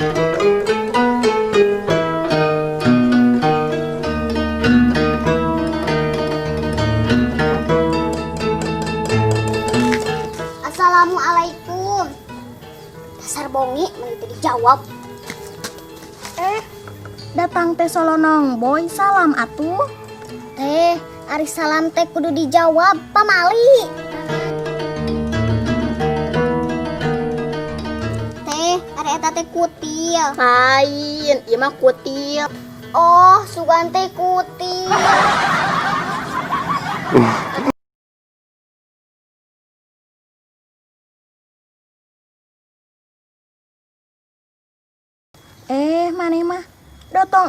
Assalamualaikum. Dasar bongi menit dijawab. Datang teh solonong boy salam atuh. Ari salam teh kudu dijawab pamali. Ari eta teh kutil. Lain, ieu mah kutil. Oh, sugan teh kutil. Maneh mah datang.